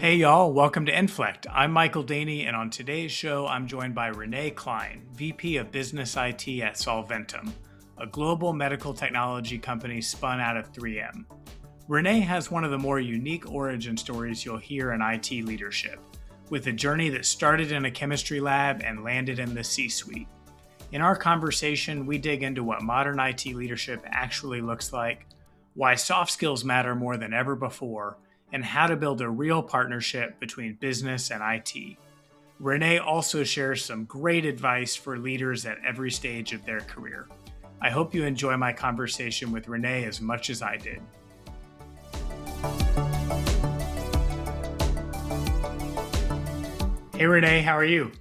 Hey y'all, welcome to Inflect. I'm Michael Daehne, and on today's show, I'm joined by Renee Cline, VP of Business IT at Solventum, a global medical technology company spun out of 3M. Renee has one of the more unique origin stories you'll hear in IT leadership, with a journey that started in a chemistry lab and landed in the C-suite. In our conversation, we dig into what modern IT leadership actually looks like, why soft skills matter more than ever before, and how to build a real partnership between business and IT. Renee also shares some great advice for leaders at every stage of their career. I hope you enjoy my conversation with Renee as much as I did. Hey Renee, how are you?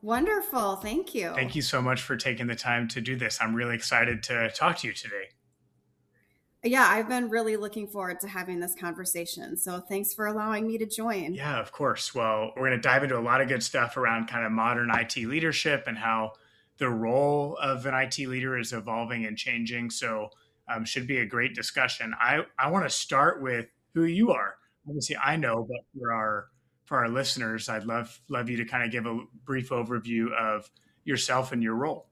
Wonderful. Thank you. Thank you so much for taking the time to do this. I'm really excited to talk to you today. Yeah, I've been really looking forward to having this conversation. So thanks for allowing me to join. Yeah, of course. Well, we're going to dive into a lot of good stuff around kind of modern IT leadership and how the role of an IT leader is evolving and changing. So should be a great discussion. I want to start with who you are. Obviously, I know, but for our listeners, I'd love you to kind of give a brief overview of yourself and your role.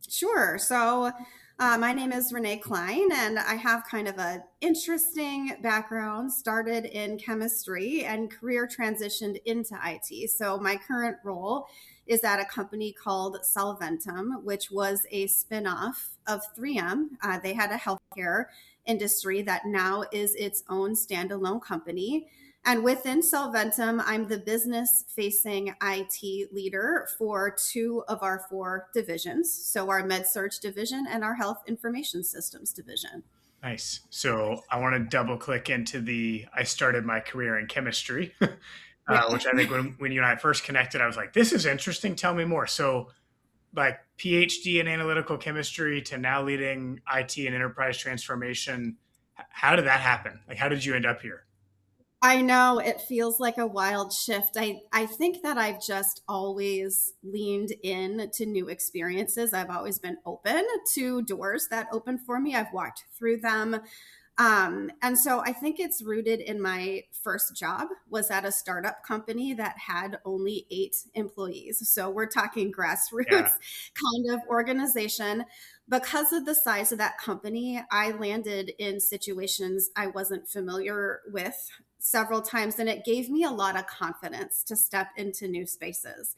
Sure. So my name is Renee Cline, and I have kind of an interesting background. Started in chemistry and career transitioned into IT. So my current role is at a company called Solventum, which was a spinoff of 3M. They had a healthcare industry that now is its own standalone company. And within Solventum, I'm the business-facing IT leader for two of our four divisions. So our MedSurg division and our Health Information Systems division. Nice. So I want to double click into I started my career in chemistry, which I think when you and I first connected, I was like, this is interesting. Tell me more. So like PhD in analytical chemistry to now leading IT and enterprise transformation. How did that happen? Like, how did you end up here? I know it feels like a wild shift. I think that I've just always leaned in to new experiences. I've always been open to doors that open for me. I've walked through them. And so I think it's rooted in my first job was at a startup company that had only 8 employees. So we're talking grassroots kind of organization. Because of the size of that company, I landed in situations I wasn't familiar with several times, and it gave me a lot of confidence to step into new spaces.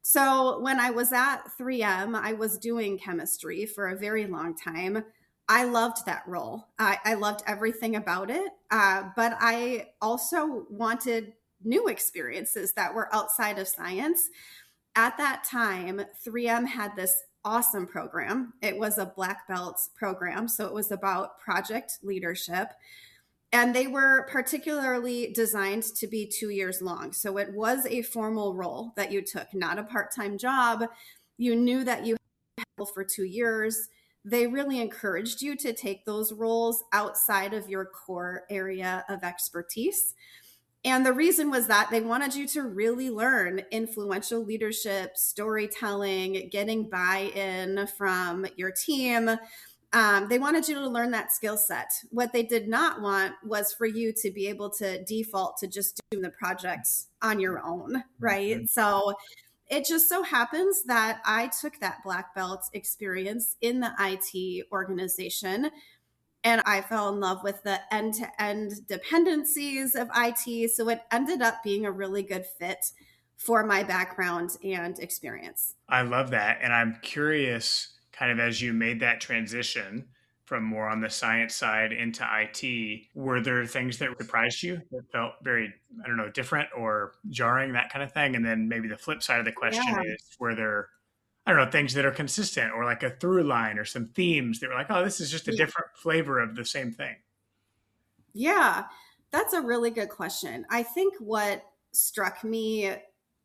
So when I was at 3M, I was doing chemistry for a very long time. I loved that role. I loved everything about it, but I also wanted new experiences that were outside of science. At that time, 3M had this awesome program. It was a black belt program, so it was about project leadership. And they were particularly designed to be 2 years long. So it was a formal role that you took, not a part-time job. You knew that you had for 2 years. They really encouraged you to take those roles outside of your core area of expertise. And the reason was that they wanted you to really learn influential leadership, storytelling, getting buy-in from your team. They wanted you to learn that skill set. What they did not want was for you to be able to default to just doing the projects on your own, right? Mm-hmm. So it just so happens that I took that black belt experience in the IT organization, and I fell in love with the end-to-end dependencies of IT. So it ended up being a really good fit for my background and experience. I love that. And I'm curious, kind of as you made that transition from more on the science side into IT, were there things that surprised you that felt very, I don't know, different or jarring, that kind of thing? And then maybe the flip side of the question is, were there, I don't know, things that are consistent or like a through line or some themes that were like, oh, this is just a different flavor of the same thing? Yeah, that's a really good question. I think what struck me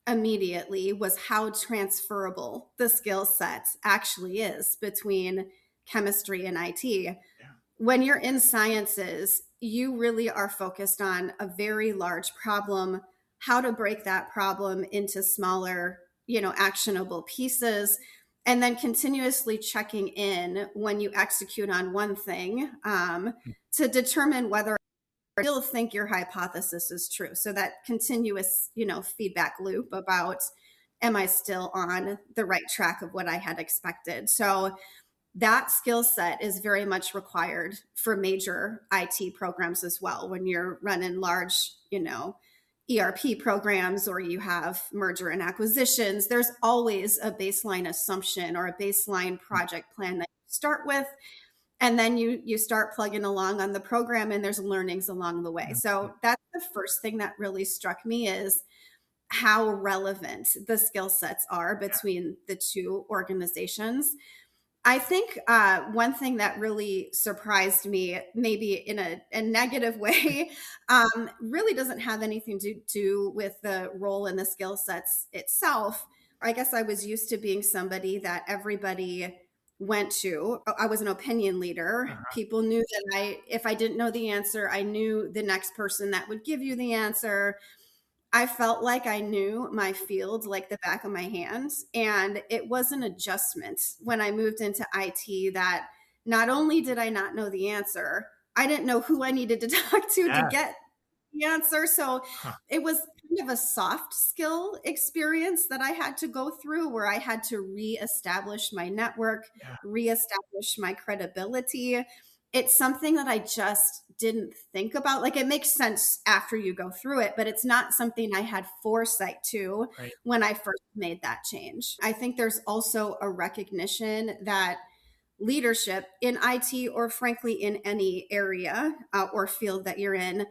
immediately was how transferable the skill set actually is between chemistry and IT. Yeah. When you're in sciences, you really are focused on a very large problem, how to break that problem into smaller, actionable pieces, and then continuously checking in when you execute on one thing to determine whether still think your hypothesis is true. So that continuous, feedback loop about, am I still on the right track of what I had expected? So that skill set is very much required for major IT programs as well. When you're running large, ERP programs, or you have merger and acquisitions, there's always a baseline assumption or a baseline project plan that you start with. And then you start plugging along on the program, and there's learnings along the way. So that's the first thing that really struck me, is how relevant the skill sets are between the two organizations. I think one thing that really surprised me, maybe in a negative way, really doesn't have anything to do with the role and the skill sets itself. I guess I was used to being somebody that everybody went to. I was an opinion leader. People knew that if I didn't know the answer, I knew the next person that would give you the answer. I felt like I knew my field like the back of my hand. And it was an adjustment when I moved into IT that not only did I not know the answer, I didn't know who I needed to talk to get the answer. So it was kind of a soft skill experience that I had to go through, where I had to reestablish my network, reestablish my credibility. It's something that I just didn't think about. Like, it makes sense after you go through it, but it's not something I had foresight to when I first made that change. I think there's also a recognition that leadership in IT, or frankly in any area or field that you're in,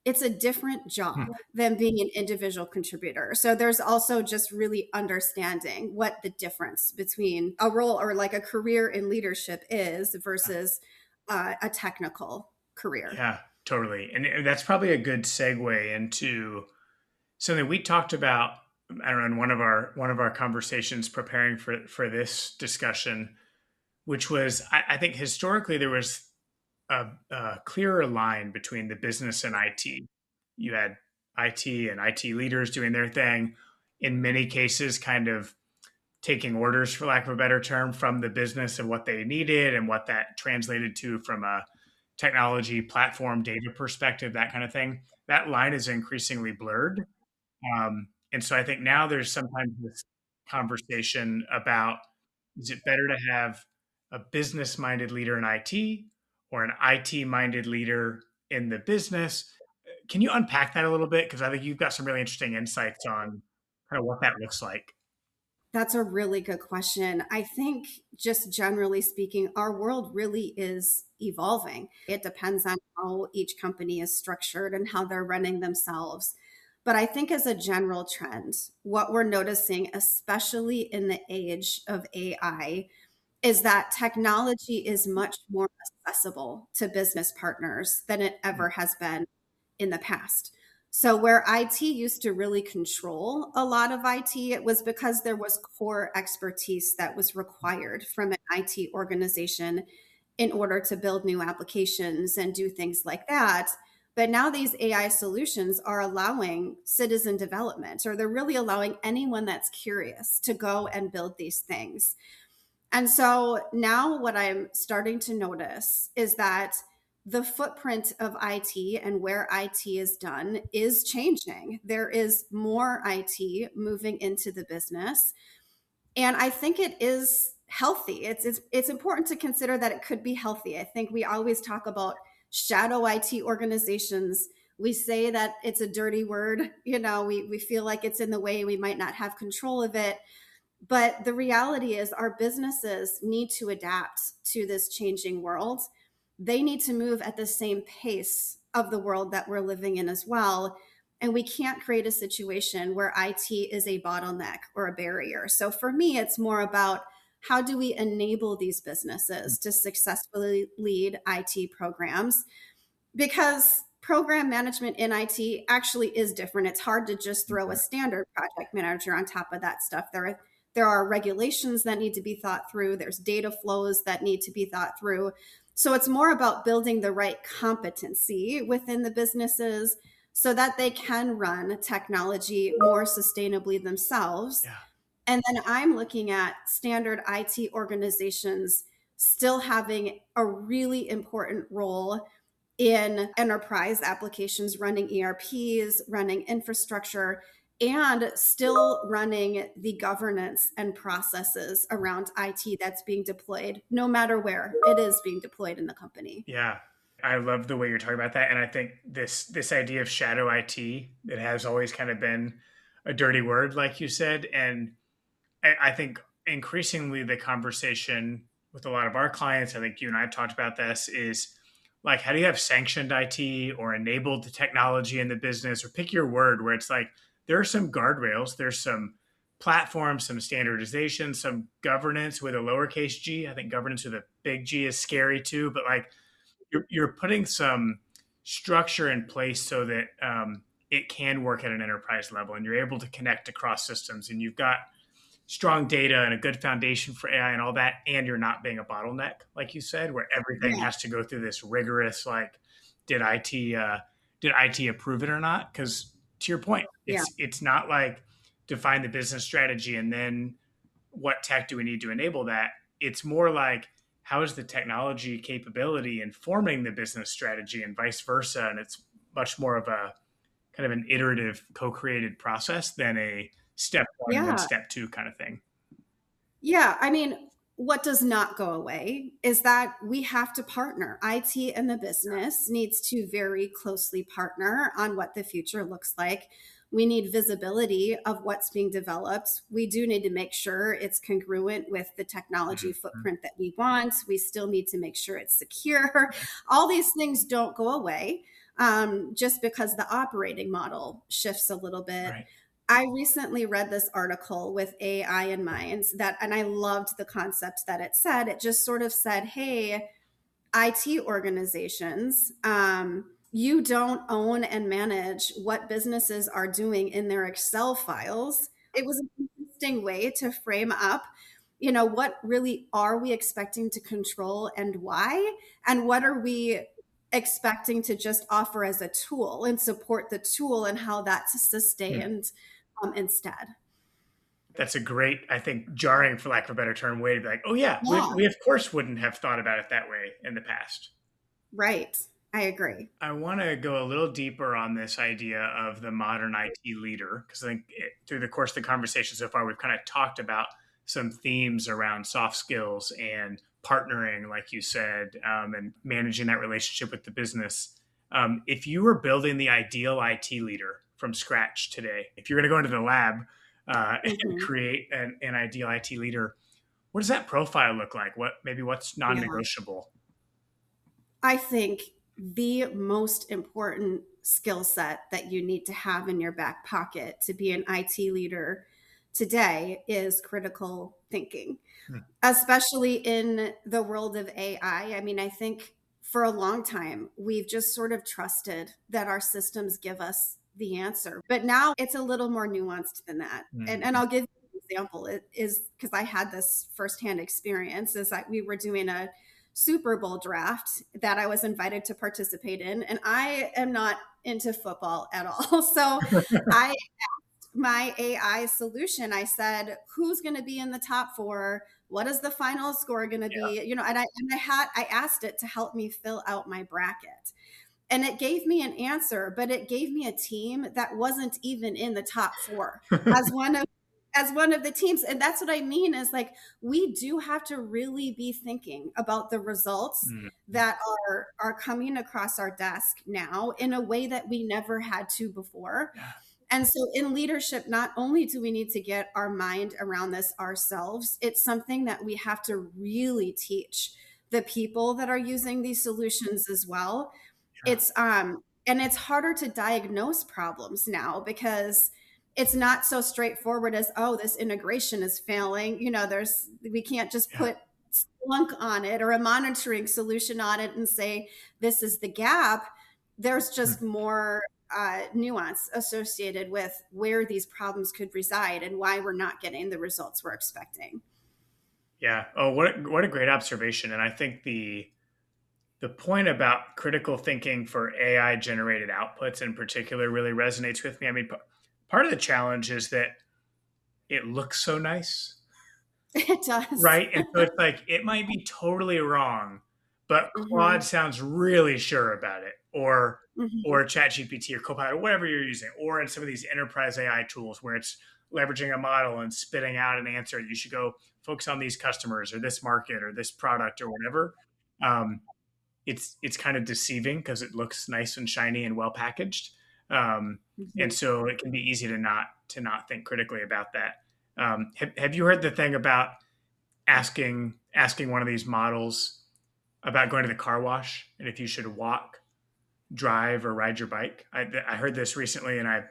it's a different job than being an individual contributor. So there's also just really understanding what the difference between a role or like a career in leadership is versus a technical career. Yeah, totally. And that's probably a good segue into something we talked about, I don't know, in one of our conversations preparing for this discussion, which was, I think historically there was a clearer line between the business and IT. You had IT and IT leaders doing their thing, in many cases kind of taking orders, for lack of a better term, from the business of what they needed and what that translated to from a technology platform data perspective, that kind of thing. That line is increasingly blurred. And so I think now there's sometimes this conversation about, is it better to have a business-minded leader in IT or an IT-minded leader in the business? Can you unpack that a little bit? Because I think you've got some really interesting insights on kind of what that looks like. That's a really good question. I think, just generally speaking, our world really is evolving. It depends on how each company is structured and how they're running themselves. But I think, as a general trend, what we're noticing, especially in the age of AI, is that technology is much more accessible to business partners than it ever has been in the past. So where IT used to really control a lot of IT, it was because there was core expertise that was required from an IT organization in order to build new applications and do things like that. But now these AI solutions are allowing citizen development, or they're really allowing anyone that's curious to go and build these things. And so now what I'm starting to notice is that the footprint of IT and where IT is done is changing. There is more IT moving into the business. And I think it is healthy. It's important to consider that it could be healthy. I think we always talk about shadow IT organizations. We say that it's a dirty word. We feel like it's in the way, we might not have control of it. But the reality is, our businesses need to adapt to this changing world. They need to move at the same pace of the world that we're living in as well. And we can't create a situation where IT is a bottleneck or a barrier. So for me, it's more about, how do we enable these businesses to successfully lead IT programs? Because program management in IT actually is different. It's hard to just throw a standard project manager on top of that stuff. There are regulations that need to be thought through. There's data flows that need to be thought through. So it's more about building the right competency within the businesses so that they can run technology more sustainably themselves. Yeah. And then I'm looking at standard IT organizations still having a really important role in enterprise applications, running ERPs, running infrastructure, and still running the governance and processes around IT that's being deployed, no matter where it is being deployed in the company. Yeah. I love the way you're talking about that. And I think this idea of shadow IT, it has always kind of been a dirty word, like you said. And I think increasingly the conversation with a lot of our clients, I think you and I have talked about this, is like, how do you have sanctioned IT or enabled the technology in the business, or pick your word, where it's like, there are some guardrails, there's some platforms, some standardization, some governance with a lowercase g. I think governance with a big G is scary too, but like you're putting some structure in place so that it can work at an enterprise level and you're able to connect across systems and you've got strong data and a good foundation for AI and all that, and you're not being a bottleneck, like you said, where everything Yeah. has to go through this rigorous, like, did IT approve it or not? Because to your point, Yeah. it's not like define the business strategy and then what tech do we need to enable that. It's more like how is the technology capability informing the business strategy and vice versa, and it's much more of a kind of an iterative co-created process than a step one and then Yeah. step two kind of thing. Yeah, I mean, what does not go away is that we have to partner. IT and the business needs to very closely partner on what the future looks like. We need visibility of what's being developed. We do need to make sure it's congruent with the technology Mhm. footprint that we want. We still need to make sure it's secure. All these things don't go away just because the operating model shifts a little bit. Right. I recently read this article with AI in mind and I loved the concept that it said. It just sort of said, hey, IT organizations, you don't own and manage what businesses are doing in their Excel files. It was an interesting way to frame up, what really are we expecting to control and why? And what are we expecting to just offer as a tool and support the tool and how that's Hmm. sustained instead. That's a great, I think, jarring, for lack of a better term, way to be like, oh, yeah, Yeah, we of course wouldn't have thought about it that way in the past. right. I agree. I want to go a little deeper on this idea of the modern IT leader, because I think through the course of the conversation so far, we've kind of talked about some themes around soft skills and partnering, like you said, and managing that relationship with the business. If you were building the ideal IT leader from scratch today, if you're going to go into the lab and Hmm. create an ideal IT leader, what does that profile look like? What's Yeah. non-negotiable? I think the most important skill set that you need to have in your back pocket to be an IT leader today is critical thinking, Hmm. especially in the world of AI. I mean, I think for a long time, we've just sort of trusted that our systems give us the answer. But now it's a little more nuanced than that. And Mhm. I'll give you an example. It is because I had this firsthand experience is that we were doing a Super Bowl draft that I was invited to participate in. And I am not into football at all. So I my AI solution, I said, who's going to be in the top four? What is the final score going to be? I asked it to help me fill out my bracket. And it gave me an answer, but it gave me a team that wasn't even in the top four Yeah. as one of the teams. And that's what I mean is like we do have to really be thinking about the results Mm. that are coming across our desk now in a way that we never had to before. Yeah. And so in leadership, not only do we need to get our mind around this ourselves, it's something that we have to really teach the people that are using these solutions as well. Yeah. And it's harder to diagnose problems now because it's not so straightforward as, oh, this integration is failing. We can't just Yeah. put Splunk on it or a monitoring solution on it and say this is the gap. There's Hmm. just more nuance associated with where these problems could reside and why we're not getting the results we're expecting. Yeah. Oh, what a great observation. And I think the point about critical thinking for AI generated outputs in particular really resonates with me. I mean, part of the challenge is that it looks so nice, It does. right? And so it's like it might be totally wrong, but Claude Mhm. sounds really sure about it, Mhm. or ChatGPT or Copilot or whatever you're using, or in some of these enterprise AI tools where it's leveraging a model and spitting out an answer. You should go focus on these customers or this market or this product or whatever. Um, it's kind of deceiving because it looks nice and shiny and well packaged, um, and Mhm. so it can be easy to not think critically about that. Have you heard the thing about asking one of these models about going to the car wash and if you should walk, drive, or ride your bike? I heard this recently, and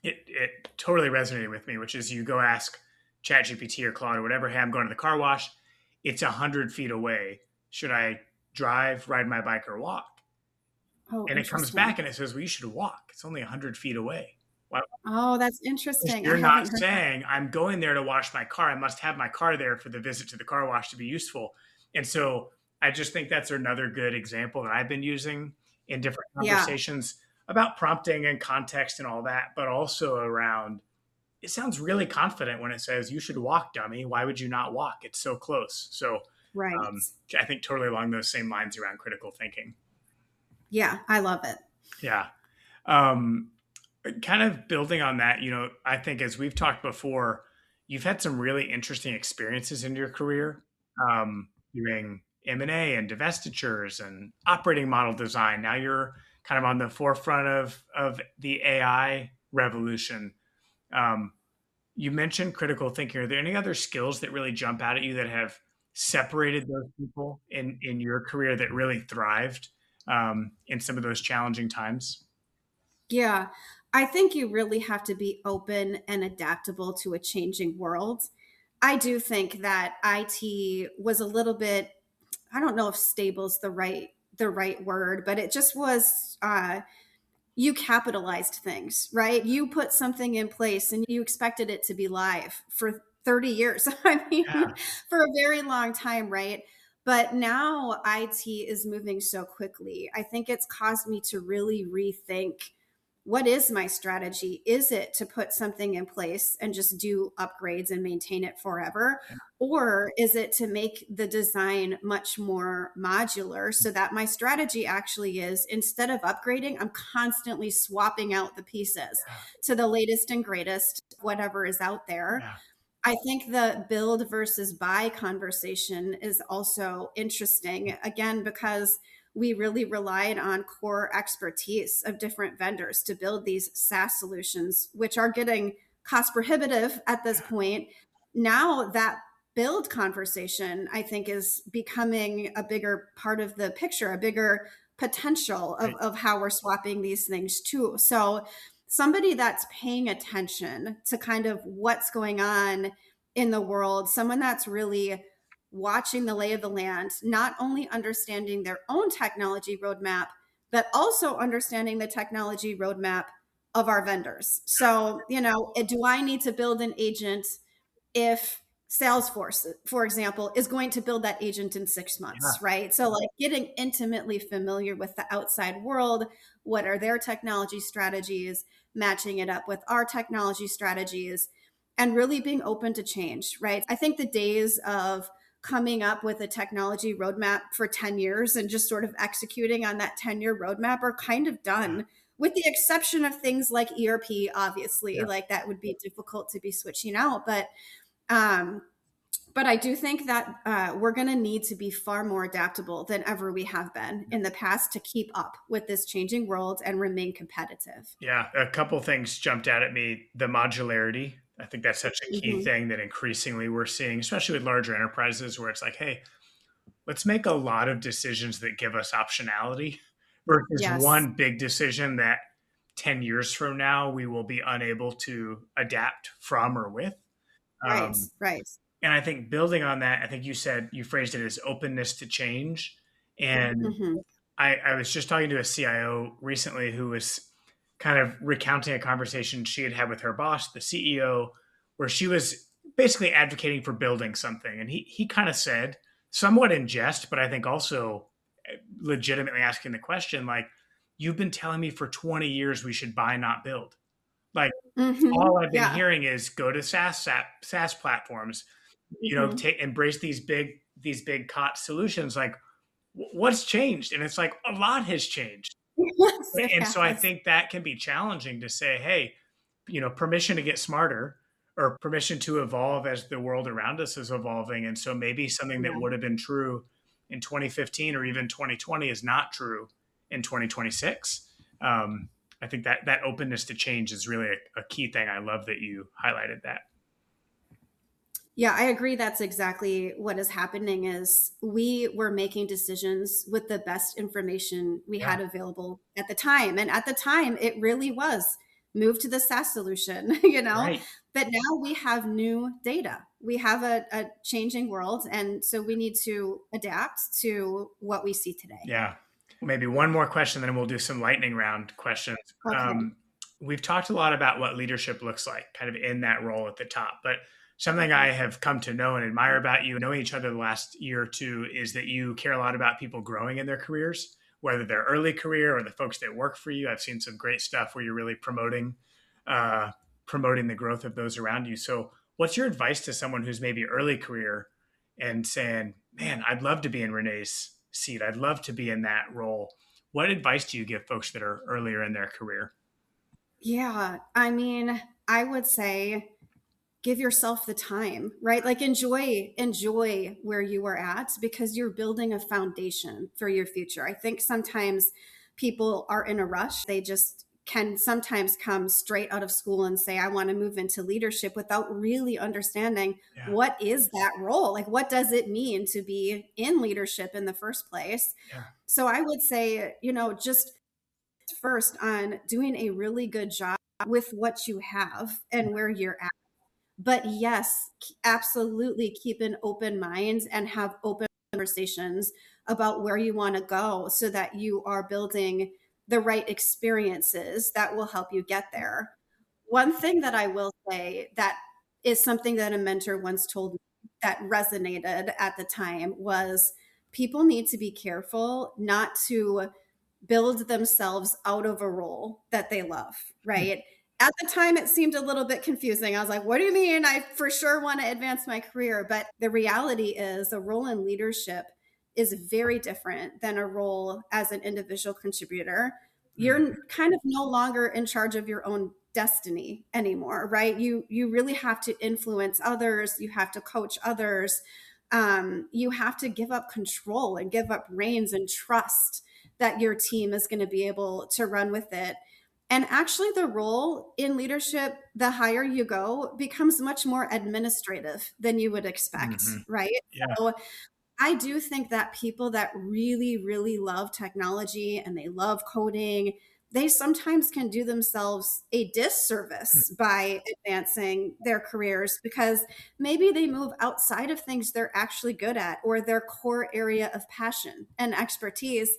it totally resonated with me. Which is, you go ask ChatGPT or Claude or whatever, "Hey, I'm going to the car wash. It's 100 feet away. Should I drive, ride my bike, or walk?" Oh, And it comes back interesting. and it says, "Well, you should walk. It's only 100 feet away." Why? Oh, that's Because interesting. I you're not haven't heard that. saying, "I'm going there to wash my car. I must have my car there for the visit to the car wash to be useful." And so I just think that's another good example that I've been using in different Yeah. conversations about prompting and context and all that, but also around, it sounds really confident when it says, "You should walk, dummy. Why would you not walk? It's so close." So Right. um, I think totally along those same lines around critical thinking. Yeah, I love it. Yeah. Um, Kind of building on that, I think as we've talked before, you've had some really interesting experiences in your career, doing M&A and divestitures and operating model design. Now you're kind of on the forefront of the AI revolution. Um, you mentioned critical thinking. Are there any other skills that really jump out at you that have separated those people in your career that really thrived in some of those challenging times? Yeah. I think you really have to be open and adaptable to a changing world. I do think that IT was a little bit, I don't know if stable is the right word, but it just was you capitalized things, right? You put something in place and you expected it to be live for 30 years. I mean, Yeah. for a very long time, right? But now IT is moving so quickly. I think it's caused me to really rethink, what is my strategy? Is it to put something in place and just do upgrades and maintain it forever? Or is it to make the design much more modular so that my strategy actually is, instead of upgrading, I'm constantly swapping out the pieces Yeah. to the latest and greatest, whatever is out there. Yeah. I think the build versus buy conversation is also interesting, again, because we really relied on core expertise of different vendors to build these SaaS solutions, which are getting cost prohibitive at this point. Now that build conversation, I think, is becoming a bigger part of the picture, a bigger potential Right. of how we're swapping these things too. So somebody that's paying attention to kind of what's going on in the world, someone that's really watching the lay of the land, not only understanding their own technology roadmap, but also understanding the technology roadmap of our vendors. So, do I need to build an agent if Salesforce, for example, is going to build that agent in 6 months, Yeah. right? So, like, getting intimately familiar with the outside world, what are their technology strategies, matching it up with our technology strategies, and really being open to change, right? I think the days of coming up with a technology roadmap for 10 years and just sort of executing on that 10-year roadmap are kind of Yeah. done, with the exception of things like ERP, obviously, Yeah. like that would be difficult to be switching out. Um, but I do think that we're going to need to be far more adaptable than ever we have been in the past to keep up with this changing world and remain competitive. Yeah, a couple things jumped out at me. The modularity. I think that's such a key Hmm. thing that increasingly we're seeing, especially with larger enterprises, where it's like, "Hey, let's make a lot of decisions that give us optionality versus Yes. one big decision that 10 years from now we will be unable to adapt from or with." Right. Um, Right. and I think building on that, I think you phrased it as openness to change. And Hmm. I was just talking to a CIO recently who was kind of recounting a conversation she had had with her boss, the CEO, where she was basically advocating for building something. And he kind of said, somewhat in jest, but I think also legitimately asking the question, like, "You've been telling me for 20 years we should buy, not build. Like, Hmm. all I've been Yeah. hearing is go to SaaS platforms, Hmm. embrace these big COT solutions. Like, what's changed? And it's like a lot has changed. Yes, it And so I has. think that can be challenging to say, hey, permission to get smarter or permission to evolve as the world around us is evolving. And so maybe something that Yeah. would have been true in 2015 or even 2020 is not true in 2026. Um, I think that openness to change is really a key thing. I love that you highlighted that. Yeah, I agree. That's exactly what is happening is we were making decisions with the best information we Yeah, had available at the time. And at the time, it really was move to the SaaS solution, you know? right. But now we have new data. We have a changing world. And so we need to adapt to what we see today. Yeah. Maybe one more question, then we'll do some lightning round questions. Okay. We've talked a lot about what leadership looks like, kind of in that role at the top. But something I have come to know and admire about you, knowing each other the last year or two, is that you care a lot about people growing in their careers, whether they're early career or the folks that work for you. I've seen some great stuff where you're really uh, promoting the growth of those around you. So, what's your advice to someone who's maybe early career and saying, man, I'd love to be in Renee's seat. I'd love to be in that role. What advice do you give folks that are earlier in their career? Yeah. I mean, I would say give yourself the time, right? Like enjoy where you are at because you're building a foundation for your future. I think sometimes people are in a rush. They just can sometimes come straight out of school and say I want to move into leadership without really understanding Yeah, what is that role? Like what does it mean to be in leadership in the first place? yeah, So I would say, just first on doing a really good job with what you have and where you're at, but yes, absolutely keep an open mind and have open conversations about where you want to go so that you are building the right experiences that will help you get there. One thing that I will say that is something that a mentor once told me that resonated at the time was people need to be careful not to build themselves out of a role that they love, right? At the time, it seemed a little bit confusing. I was like, what do you mean? I for sure want to advance my career. But the reality is, a role in leadership is very different than a role as an individual contributor. mhm, You're kind of no longer in charge of your own destiny anymore, right? You really have to influence others, you have to coach others, you have to give up control and give up reins and trust that your team is going to be able to run with it. And actually, the role in leadership, the higher you go, becomes much more administrative than you would expect, mhm. right? Yeah, So I do think that people that really, really love technology and they love coding, they sometimes can do themselves a disservice by advancing their careers because maybe they move outside of things they're actually good at or their core area of passion and expertise.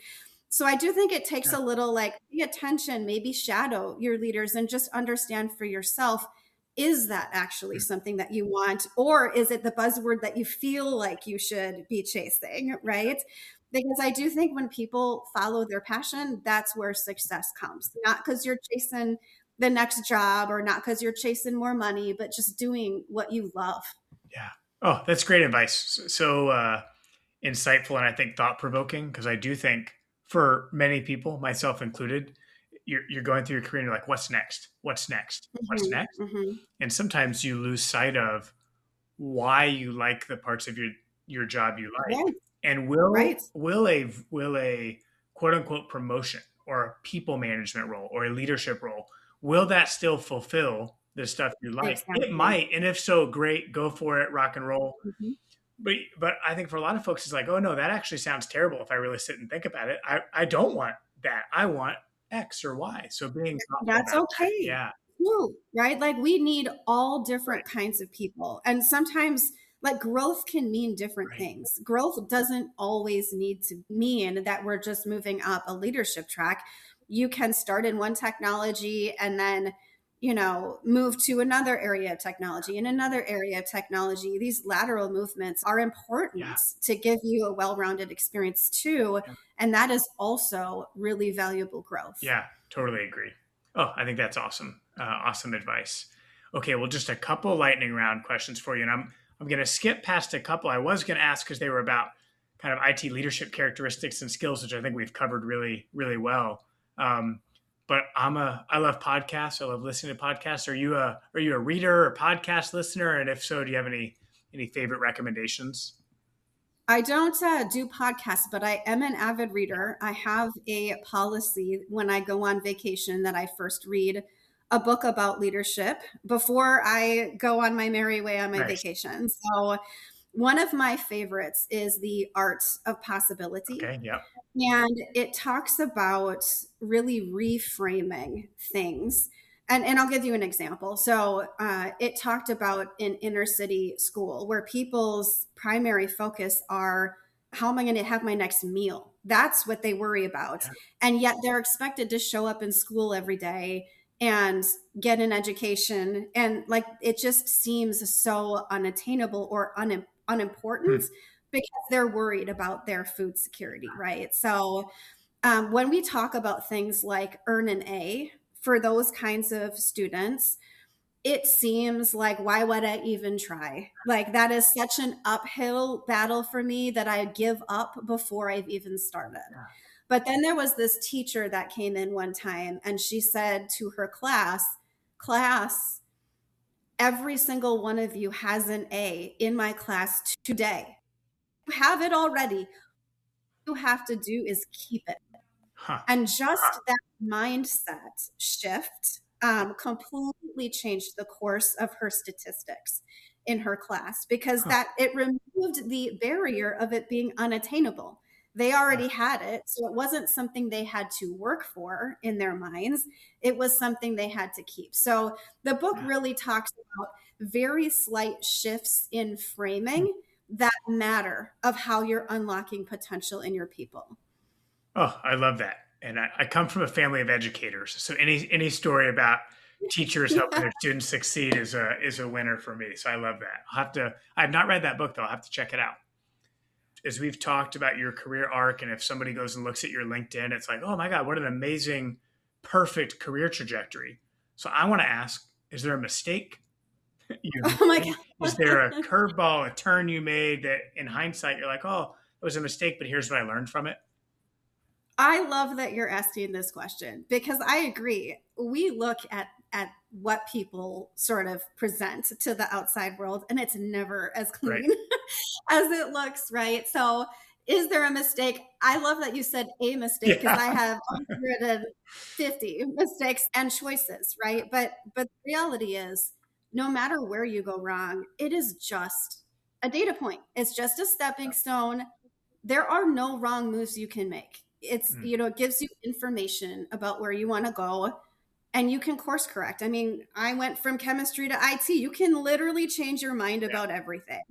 So I do think it takes yeah, a little like pay attention, maybe shadow your leaders and just understand for yourself, is that actually mm, something that you want? Or is it the buzzword that you feel like you should be chasing? Right. Because I do think when people follow their passion, that's where success comes. Not because you're chasing the next job or not because you're chasing more money, but just doing what you love. yeah. Oh, that's great advice. So insightful and I think thought provoking because I do think for many people, myself included, you're going through your career and you're like, what's next? What's next? What's Hmm. next? Hmm. And sometimes you lose sight of why you like the parts of your job you like, Right. and Right. will a quote unquote promotion or a people management role or a leadership role, will that still fulfill the stuff you like? It Exactly. might, and if so, great, go for it, rock and roll. Hmm. But I think for a lot of folks, it's like, oh no, that actually sounds terrible. If I really sit and think about it, I don't want that. I want X or Y. So being thoughtful That's about that, okay. yeah, True, right? Like we need all right, different kinds of people. And sometimes like growth can mean different right, things. Growth doesn't always need to mean that we're just moving up a leadership track. You can start in one technology and then, move to another area of technology and another area of technology. These lateral movements are yeah, important to give you a well-rounded experience too. yeah. And that is also really valuable growth. Yeah, totally agree. Oh, I think that's awesome. Awesome advice. Okay, well, just a couple lightning round questions for you, and I'm going to skip past a couple I was going to ask because they were about kind of IT leadership characteristics and skills, which I think we've covered really, really well. Um, but I love podcasts. I love listening to podcasts. Are you a reader or podcast listener? And if so, do you have any favorite recommendations? I don't do podcasts, but I am an avid reader. I have a policy when I go on vacation that I first read a book about leadership before I go on my merry way on my Nice. vacation. So, one of my favorites is The Art of Possibility. Okay. Yeah. And it talks about really reframing things. And I'll give you an example. So it talked about an inner city school where people's primary focus are, how am I going to have my next meal? That's what they worry about. Yeah. And yet they're expected to show up in school every day and get an education. And like, it just seems so unattainable or unimportant Hmm. because they're worried about their food security, right? So when we talk about things like earn an A for those kinds of students, it seems like, why would I even try? Like, that is such an uphill battle for me that I give up before I've even started. Yeah. But then there was this teacher that came in one time and she said to her class, every single one of you has an A in my class today. You have it already. You have to do is keep it. Huh. And just that mindset shift completely changed the course of her statistics in her class because Huh. that it removed the barrier of it being unattainable. They Yeah. already had it, so it wasn't something they had to work for in their minds. It was something they had to keep. So the book Yeah. really talks about very slight shifts in Hmm. framing that matter of how you're unlocking potential in your people. Oh, I love that. And I come from a family of educators, so any story about teachers helping Yeah. their students succeed is a winner for me. So I love that. I've not read that book though. I'll have to check it out. As we've talked about your career arc, and if somebody goes and looks at your LinkedIn, it's like, oh my God, what an amazing, perfect career trajectory. So I want to ask, is there a mistake you've Oh my made? Is God. there a curveball, a turn you made that in hindsight you're like, oh, it was a mistake, but here's what I learned from it? I love that you're asking this question because I agree. We look at what people sort of present to the outside world and it's never as Right. clean as it looks, right? So is there a mistake? I love that you said a mistake because Yeah. I have 150 mistakes and choices, right? But the reality is no matter where you go wrong, it is just a data point. It's just a stepping stone. There are no wrong moves you can make. It's, Mm. you know, it gives you information about where you want to go and you can course correct. I mean, I went from chemistry to IT. You can literally change your mind Yeah. about everything.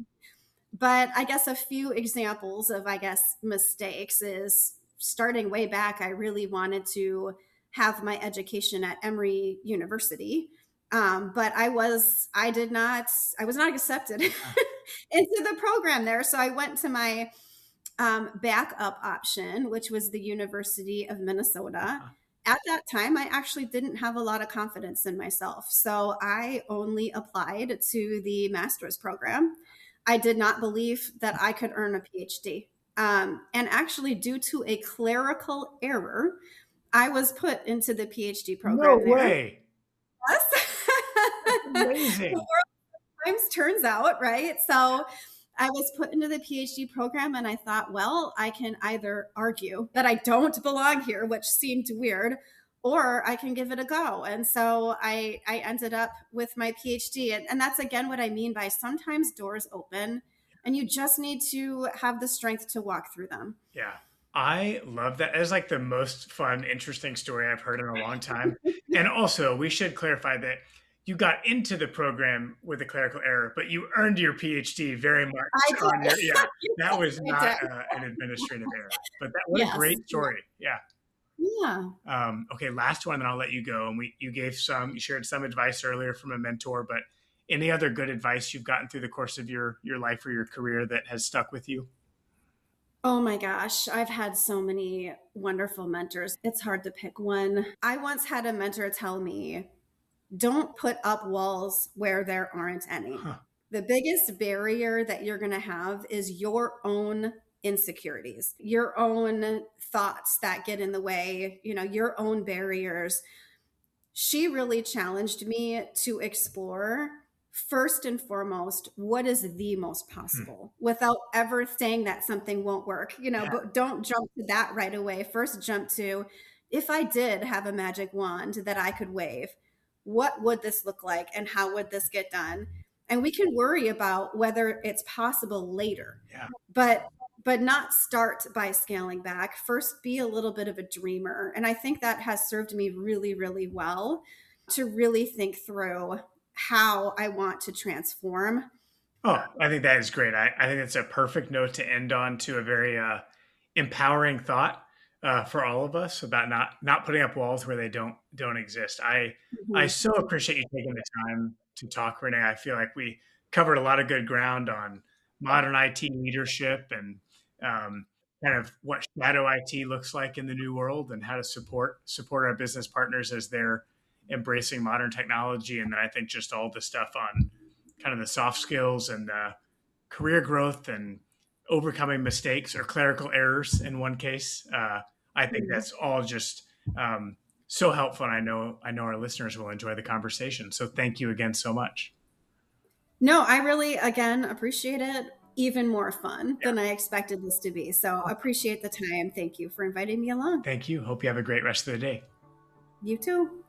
But I guess a few examples of, I guess, mistakes is starting way back. I really wanted to have my education at Emory University. But I was not accepted Uh, into the program there. So I went to my backup option, which was the University of Minnesota. uh, At that time, I actually didn't have a lot of confidence in myself. So I only applied to the master's program. I did not believe that I could earn a PhD. And actually, due to a clerical error, I was put into the PhD no program there. way. Yes. That's The amazing. times turns out, right? So I was put into the PhD program and I thought, well, I can either argue that I don't belong here, which seemed weird, or I can give it a go. And so I ended up with my PhD. And that's again what I mean by sometimes doors open and you just need to have the strength to walk through them. Yeah. I love that. It's like the most fun, interesting story I've heard in a long time. And also, we should clarify that you got into the program with a clerical error, but you earned your PhD very I much on your, did. yeah, that was I not did. an administrative error. But what a Yes. great story. Yeah. Yeah. Okay, last one, then I'll let you go. And you shared some advice earlier from a mentor, but any other good advice you've gotten through the course of your life or your career that has stuck with you? Oh my gosh, I've had so many wonderful mentors. It's hard to pick one. I once had a mentor tell me, don't put up walls where there aren't any. Huh. The biggest barrier that you're going to have is your own insecurities, your own thoughts that get in the way, your own barriers. She really challenged me to explore, first and foremost, what is the most Hmm. possible without ever saying that something won't work, Yeah. but don't jump to that right away. First, jump to, if I did have a magic wand that I could wave, what would this look like and how would this get done? And we can worry about whether it's possible later, Yeah. but not start by scaling back. First, be a little bit of a dreamer. And I think that has served me really, really well to really think through how I want to transform. Oh, I think that is great. I think it's a perfect note to end on, to a very empowering thought for all of us about not putting up walls where they don't exist. I Mhm. so appreciate you taking the time to talk, Renee. I feel like we covered a lot of good ground on modern IT leadership and um, kind of what shadow IT looks like in the new world, and how to support our business partners as they're embracing modern technology. And then I think just all the stuff on kind of the soft skills and career growth and overcoming mistakes or clerical errors in one case. I think Mhm. that's all just so helpful, and I know our listeners will enjoy the conversation. So thank you again so much. No, I really, again, appreciate it. Even more fun Yeah, than I expected this to be. So appreciate the time. Thank you for inviting me along. thank you. Hope you have a great rest of the day. You too.